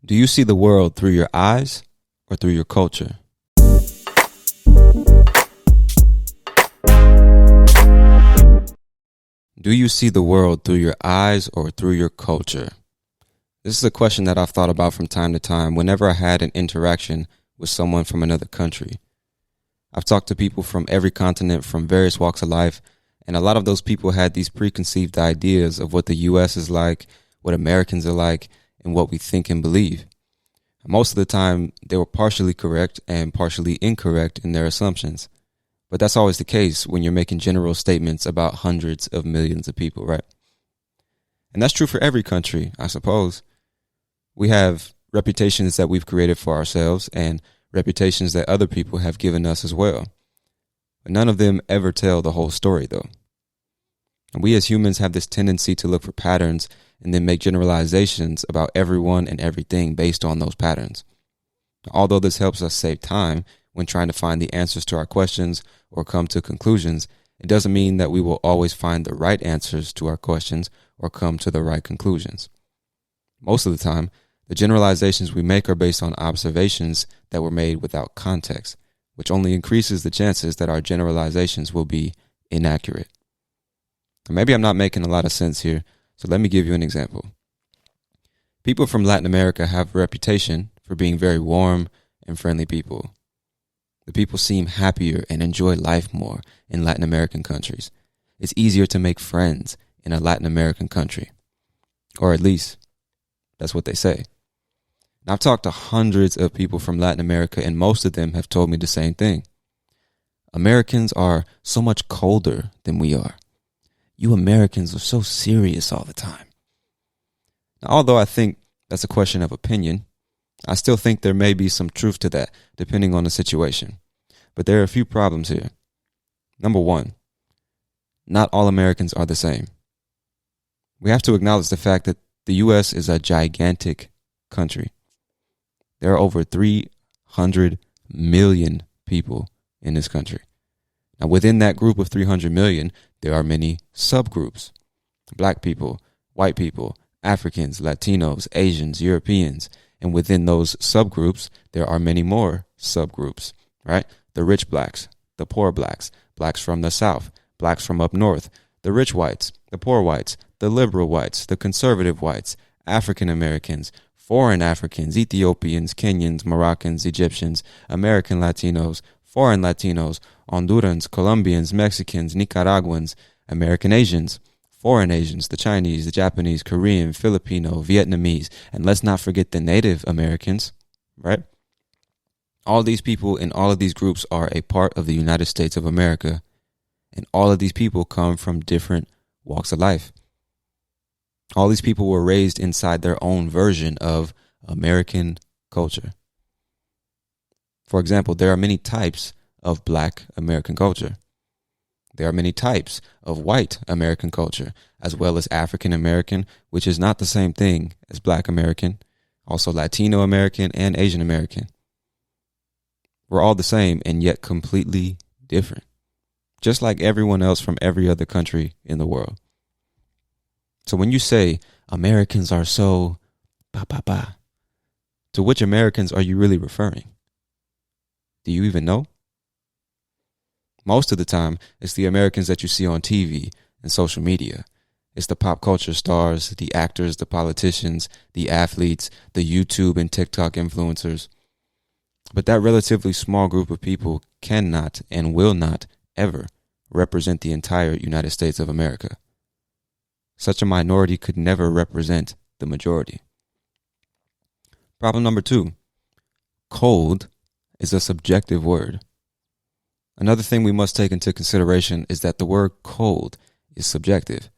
Do you see the world through your eyes or through your culture? Do you see the world through your eyes or through your culture? This is a question that I've thought about from time to time whenever I had an interaction with someone from another country. I've talked to people from every continent, from various walks of life, and a lot of those people had these preconceived ideas of what the U.S. is like, what Americans are like, and what we think and believe. Most of the time, they were partially correct and partially incorrect in their assumptions. But that's always the case when you're making general statements about hundreds of millions of people, right? And that's true for every country, I suppose. We have reputations that we've created for ourselves and reputations that other people have given us as well. But none of them ever tell the whole story, though. And we as humans have this tendency to look for patterns and then make generalizations about everyone and everything based on those patterns. Although this helps us save time when trying to find the answers to our questions or come to conclusions, it doesn't mean that we will always find the right answers to our questions or come to the right conclusions. Most of the time, the generalizations we make are based on observations that were made without context, which only increases the chances that our generalizations will be inaccurate. Maybe I'm not making a lot of sense here, so let me give you an example. People from Latin America have a reputation for being very warm and friendly people. The people seem happier and enjoy life more in Latin American countries. It's easier to make friends in a Latin American country. Or at least, that's what they say. Now, I've talked to hundreds of people from Latin America, and most of them have told me the same thing. Americans are so much colder than we are. You Americans are so serious all the time. Now, although I think that's a question of opinion, I still think there may be some truth to that, depending on the situation. But there are a few problems here. Number one, not all Americans are the same. We have to acknowledge the fact that the U.S. is a gigantic country. There are over 300 million people in this country. Now, within that group of 300 million, there are many subgroups. Black people, white people, Africans, Latinos, Asians, Europeans. And within those subgroups, there are many more subgroups, right? The rich blacks, the poor blacks, blacks from the South, blacks from up north, the rich whites, the poor whites, the liberal whites, the conservative whites, African Americans, foreign Africans, Ethiopians, Kenyans, Moroccans, Egyptians, American Latinos, foreign Latinos, Hondurans, Colombians, Mexicans, Nicaraguans, American Asians, foreign Asians, the Chinese, the Japanese, Korean, Filipino, Vietnamese, and let's not forget the Native Americans, right? All these people in all of these groups are a part of the United States of America, and all of these people come from different walks of life. All these people were raised inside their own version of American culture. For example, there are many types of Black American culture. There are many types of white American culture, as well as African American, which is not the same thing as Black American, also Latino American and Asian American. We're all the same and yet completely different, just like everyone else from every other country in the world. So when you say Americans are so to which Americans are you really referring? Do you even know? Most of the time, it's the Americans that you see on TV and social media. It's the pop culture stars, the actors, the politicians, the athletes, the YouTube and TikTok influencers. But that relatively small group of people cannot and will not ever represent the entire United States of America. Such a minority could never represent the majority. Problem number two, cold is a subjective word. Another thing we must take into consideration is that the word cold is subjective.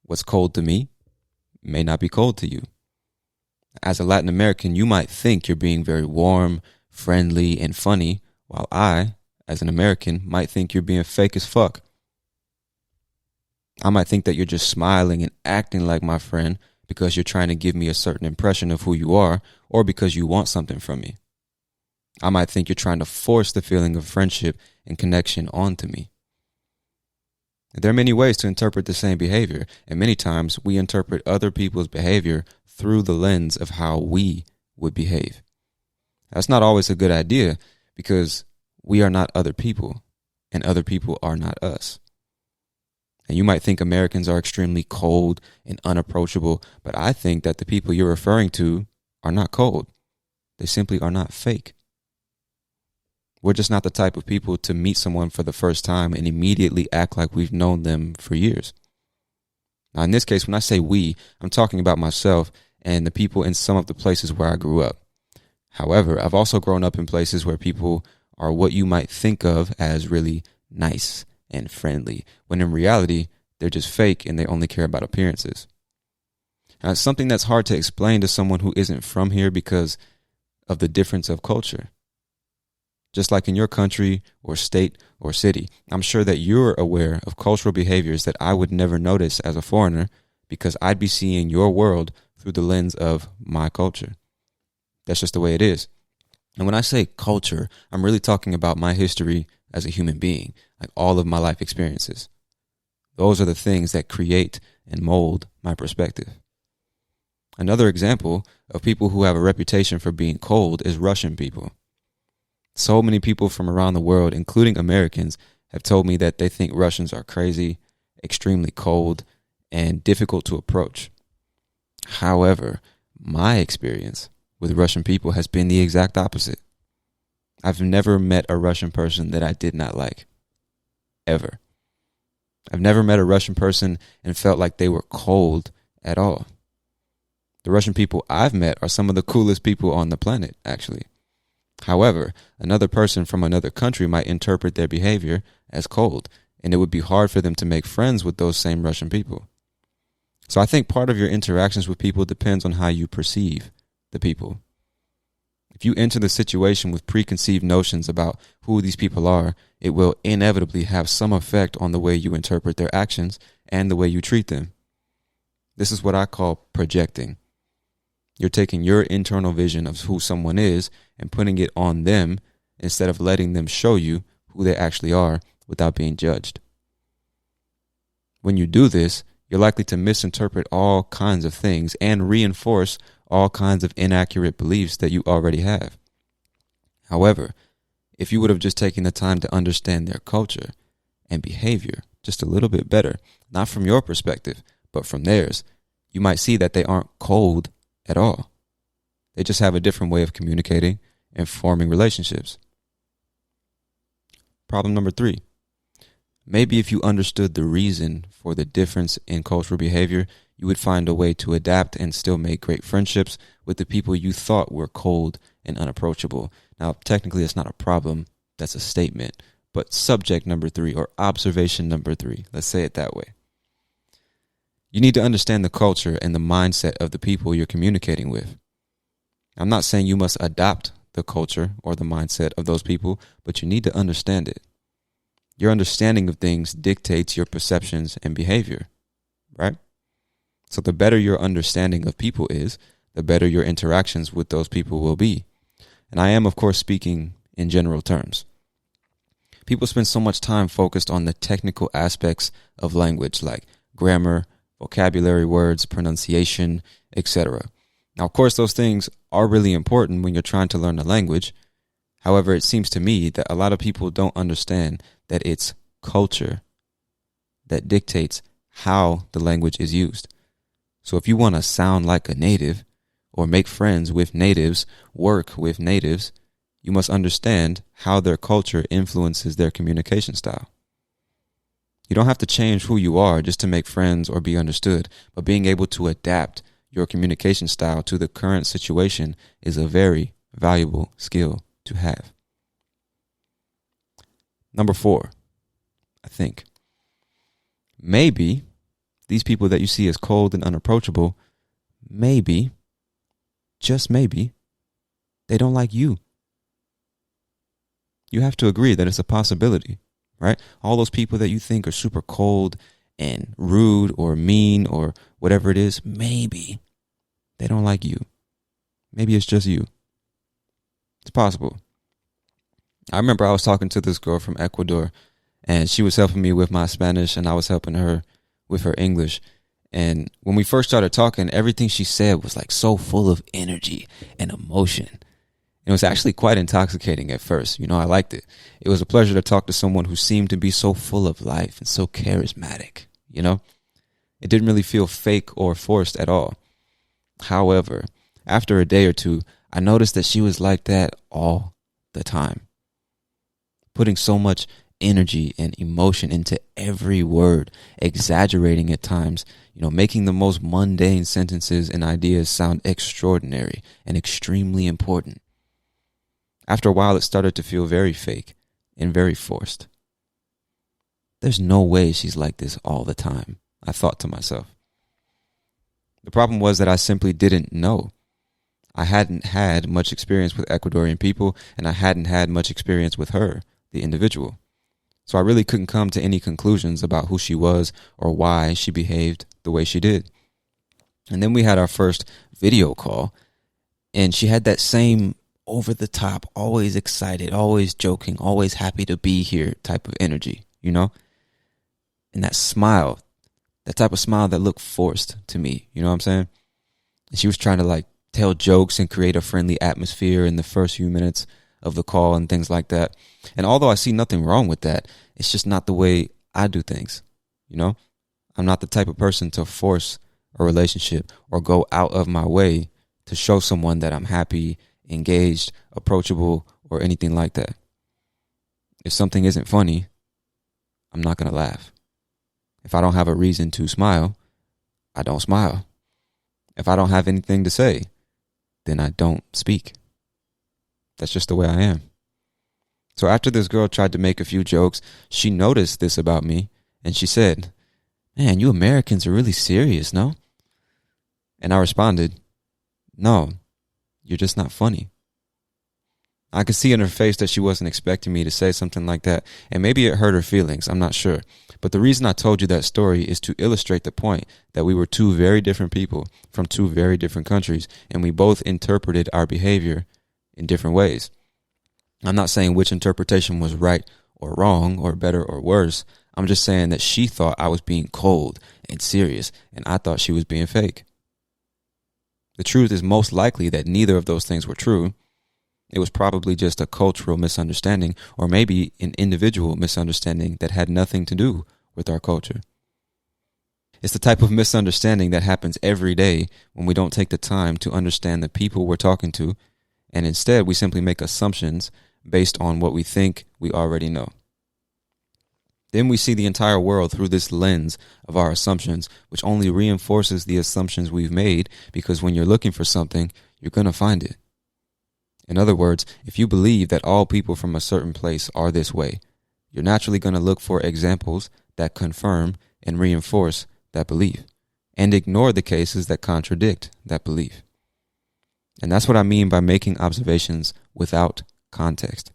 What's cold to me may not be cold to you. As a Latin American, you might think you're being very warm, friendly, and funny, while I, as an American, might think you're being fake as fuck. I might think that you're just smiling and acting like my friend because you're trying to give me a certain impression of who you are or because you want something from me. I might think you're trying to force the feeling of friendship and connection onto me. There are many ways to interpret the same behavior, and many times we interpret other people's behavior through the lens of how we would behave. That's not always a good idea because we are not other people and other people are not us. And you might think Americans are extremely cold and unapproachable, but I think that the people you're referring to are not cold. They simply are not fake. We're just not the type of people to meet someone for the first time and immediately act like we've known them for years. Now, in this case, when I say we, I'm talking about myself and the people in some of the places where I grew up. However, I've also grown up in places where people are what you might think of as really nice and friendly, when in reality, they're just fake and they only care about appearances. Now, it's something that's hard to explain to someone who isn't from here because of the difference of culture. Just like in your country or state or city, I'm sure that you're aware of cultural behaviors that I would never notice as a foreigner because I'd be seeing your world through the lens of my culture. That's just the way it is. And when I say culture, I'm really talking about my history as a human being, like all of my life experiences. Those are the things that create and mold my perspective. Another example of people who have a reputation for being cold is Russian people. So many people from around the world, including Americans, have told me that they think Russians are crazy, extremely cold, and difficult to approach. However, my experience with Russian people has been the exact opposite. I've never met a Russian person that I did not like. Ever. I've never met a Russian person and felt like they were cold at all. The Russian people I've met are some of the coolest people on the planet, actually. However, another person from another country might interpret their behavior as cold, and it would be hard for them to make friends with those same Russian people. So I think part of your interactions with people depends on how you perceive the people. If you enter the situation with preconceived notions about who these people are, it will inevitably have some effect on the way you interpret their actions and the way you treat them. This is what I call projecting. You're taking your internal vision of who someone is and putting it on them instead of letting them show you who they actually are without being judged. When you do this, you're likely to misinterpret all kinds of things and reinforce all kinds of inaccurate beliefs that you already have. However, if you would have just taken the time to understand their culture and behavior just a little bit better, not from your perspective, but from theirs, you might see that they aren't cold at all. They just have a different way of communicating and forming relationships. Problem number 3. Maybe if you understood the reason for the difference in cultural behavior, you would find a way to adapt and still make great friendships with the people you thought were cold and unapproachable. Now, technically, it's not a problem. That's a statement. But subject number 3, or observation number 3, let's say it that way. You need to understand the culture and the mindset of the people you're communicating with. I'm not saying you must adopt the culture or the mindset of those people, but you need to understand it. Your understanding of things dictates your perceptions and behavior, right? So the better your understanding of people is, the better your interactions with those people will be. And I am, of course, speaking in general terms. People spend so much time focused on the technical aspects of language like grammar, vocabulary words, pronunciation, etc. Now, of course, those things are really important when you're trying to learn a language. However, it seems to me that a lot of people don't understand that it's culture that dictates how the language is used. So if you want to sound like a native or make friends with natives, work with natives, you must understand how their culture influences their communication style. You don't have to change who you are just to make friends or be understood, but being able to adapt your communication style to the current situation is a very valuable skill to have. Number 4, I think. Maybe these people that you see as cold and unapproachable, maybe, just maybe, they don't like you. You have to agree that it's a possibility, right? All those people that you think are super cold and rude or mean or whatever it is, maybe they don't like you. Maybe it's just you. It's possible. I remember I was talking to this girl from Ecuador, and she was helping me with my Spanish, and I was helping her with her English. And when we first started talking, everything she said was like so full of energy and emotion. It was actually quite intoxicating at first. I liked it. It was a pleasure to talk to someone who seemed to be so full of life and so charismatic. It didn't really feel fake or forced at all. However, after a day or two, I noticed that she was like that all the time, putting so much energy and emotion into every word, exaggerating at times, making the most mundane sentences and ideas sound extraordinary and extremely important. After a while, it started to feel very fake and very forced. There's no way she's like this all the time, I thought to myself. The problem was that I simply didn't know. I hadn't had much experience with Ecuadorian people, and I hadn't had much experience with her, the individual. So I really couldn't come to any conclusions about who she was or why she behaved the way she did. And then we had our first video call, and she had that same over the top, always excited, always joking, always happy to be here type of energy, And that smile, that type of smile that looked forced to me, you know what I'm saying? And she was trying to tell jokes and create a friendly atmosphere in the first few minutes of the call and things like that. And although I see nothing wrong with that, it's just not the way I do things. I'm not the type of person to force a relationship or go out of my way to show someone that I'm happy, engaged, approachable, or anything like that. If something isn't funny, I'm not going to laugh. If I don't have a reason to smile, I don't smile. If I don't have anything to say, then I don't speak. That's just the way I am. So after this girl tried to make a few jokes, she noticed this about me, and she said, "Man, you Americans are really serious, no?" And I responded, "No, you're just not funny." I could see in her face that she wasn't expecting me to say something like that, and maybe it hurt her feelings, I'm not sure. But the reason I told you that story is to illustrate the point that we were two very different people from two very different countries, and we both interpreted our behavior in different ways. I'm not saying which interpretation was right or wrong or better or worse. I'm just saying that she thought I was being cold and serious, and I thought she was being fake. The truth is most likely that neither of those things were true. It was probably just a cultural misunderstanding, or maybe an individual misunderstanding that had nothing to do with our culture. It's the type of misunderstanding that happens every day when we don't take the time to understand the people we're talking to, and instead we simply make assumptions based on what we think we already know. Then we see the entire world through this lens of our assumptions, which only reinforces the assumptions we've made, because when you're looking for something, you're going to find it. In other words, if you believe that all people from a certain place are this way, you're naturally going to look for examples that confirm and reinforce that belief, and ignore the cases that contradict that belief. And that's what I mean by making observations without context.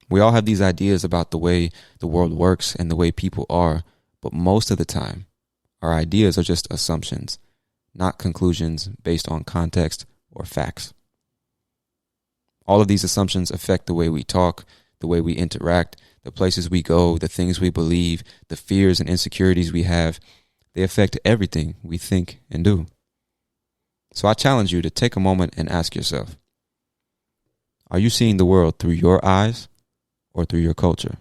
We all have these ideas about the way the world works and the way people are, but most of the time, our ideas are just assumptions, not conclusions based on context or facts. All of these assumptions affect the way we talk, the way we interact, the places we go, the things we believe, the fears and insecurities we have. They affect everything we think and do. So I challenge you to take a moment and ask yourself, are you seeing the world through your eyes or through your culture?